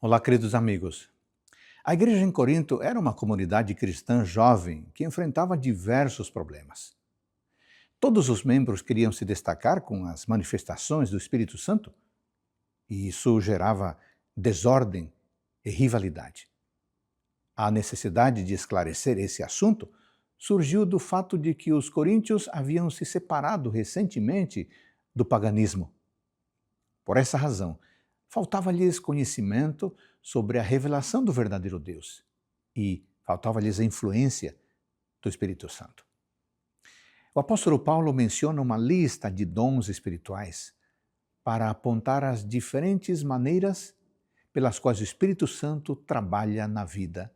Olá, queridos amigos. A igreja em Corinto era uma comunidade cristã jovem que enfrentava diversos problemas. Todos os membros queriam se destacar com as manifestações do Espírito Santo, e isso gerava desordem e rivalidade. A necessidade de esclarecer esse assunto surgiu do fato de que os coríntios haviam se separado recentemente do paganismo. Por essa razão, faltava-lhes conhecimento sobre a revelação do verdadeiro Deus e faltava-lhes a influência do Espírito Santo. O apóstolo Paulo menciona uma lista de dons espirituais para apontar as diferentes maneiras pelas quais o Espírito Santo trabalha na vida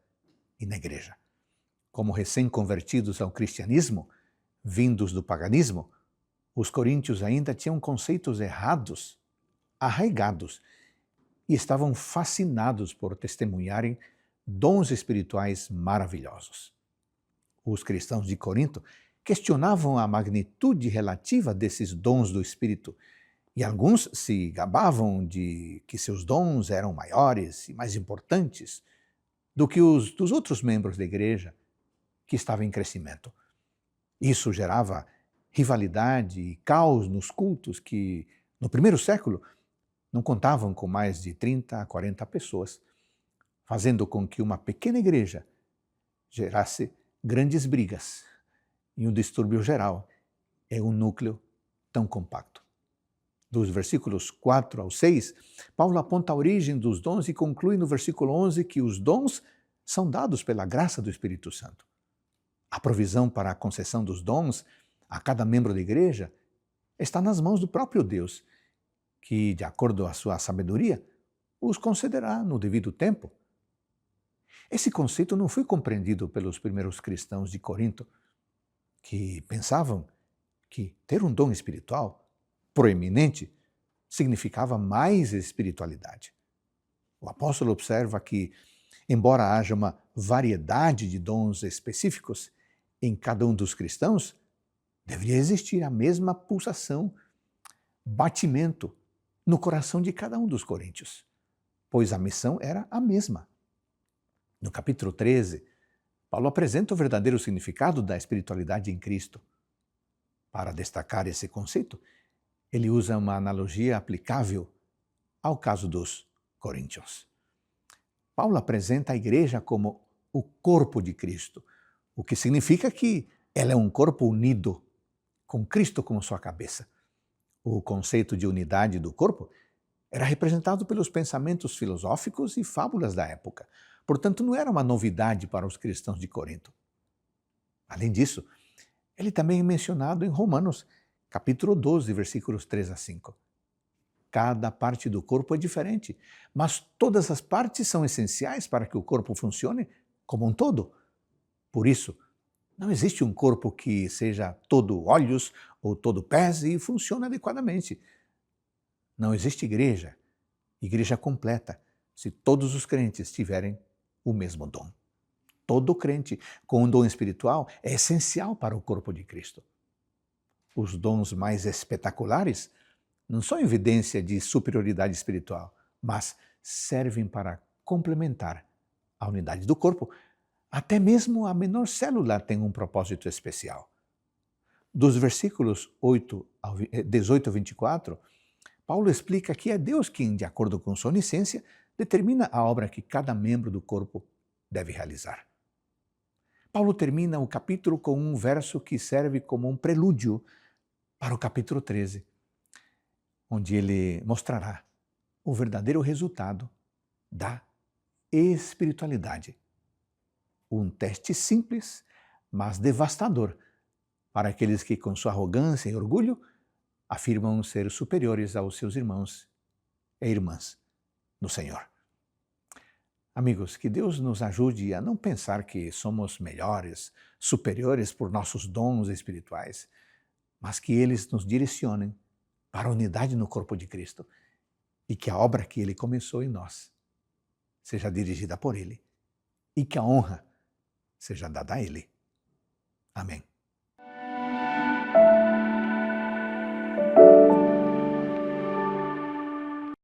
e na igreja. Como recém-convertidos ao cristianismo, vindos do paganismo, os coríntios ainda tinham conceitos errados, arraigados, e estavam fascinados por testemunharem dons espirituais maravilhosos. Os cristãos de Corinto questionavam a magnitude relativa desses dons do Espírito, e alguns se gabavam de que seus dons eram maiores e mais importantes do que os dos outros membros da igreja que estava em crescimento. Isso gerava rivalidade e caos nos cultos que, no primeiro século, não contavam com mais de 30 a 40 pessoas, fazendo com que uma pequena igreja gerasse grandes brigas e um distúrbio geral em um núcleo tão compacto. Dos versículos 4 ao 6, Paulo aponta a origem dos dons e conclui no versículo 11 que os dons são dados pela graça do Espírito Santo. A provisão para a concessão dos dons a cada membro da igreja está nas mãos do próprio Deus, que, de acordo com a sua sabedoria, os concederá no devido tempo. Esse conceito não foi compreendido pelos primeiros cristãos de Corinto, que pensavam que ter um dom espiritual proeminente significava mais espiritualidade. O apóstolo observa que, embora haja uma variedade de dons específicos em cada um dos cristãos, deveria existir a mesma pulsação, batimento no coração de cada um dos coríntios, pois a missão era a mesma. No capítulo 13, Paulo apresenta o verdadeiro significado da espiritualidade em Cristo. Para destacar esse conceito, ele usa uma analogia aplicável ao caso dos coríntios. Paulo apresenta a igreja como o corpo de Cristo, o que significa que ela é um corpo unido, com Cristo como sua cabeça. O conceito de unidade do corpo era representado pelos pensamentos filosóficos e fábulas da época. Portanto, não era uma novidade para os cristãos de Corinto. Além disso, ele também é mencionado em Romanos, capítulo 12, versículos 3 a 5. Cada parte do corpo é diferente, mas todas as partes são essenciais para que o corpo funcione como um todo. Por isso, não existe um corpo que seja todo olhos ou todo pés e funcione adequadamente. Não existe igreja completa, se todos os crentes tiverem o mesmo dom. Todo crente com um dom espiritual é essencial para o corpo de Cristo. Os dons mais espetaculares não são evidência de superioridade espiritual, mas servem para complementar a unidade do corpo. Até mesmo a menor célula tem um propósito especial. Dos versículos 18 a 24, Paulo explica que é Deus quem, de acordo com sua onisciência, determina a obra que cada membro do corpo deve realizar. Paulo termina o capítulo com um verso que serve como um prelúdio para o capítulo 13, onde ele mostrará o verdadeiro resultado da espiritualidade. Um teste simples, mas devastador para aqueles que, com sua arrogância e orgulho, afirmam ser superiores aos seus irmãos e irmãs no Senhor. Amigos, que Deus nos ajude a não pensar que somos melhores, superiores por nossos dons espirituais, mas que eles nos direcionem para a unidade no corpo de Cristo e que a obra que Ele começou em nós seja dirigida por Ele e que a honra seja dada a Ele. Amém.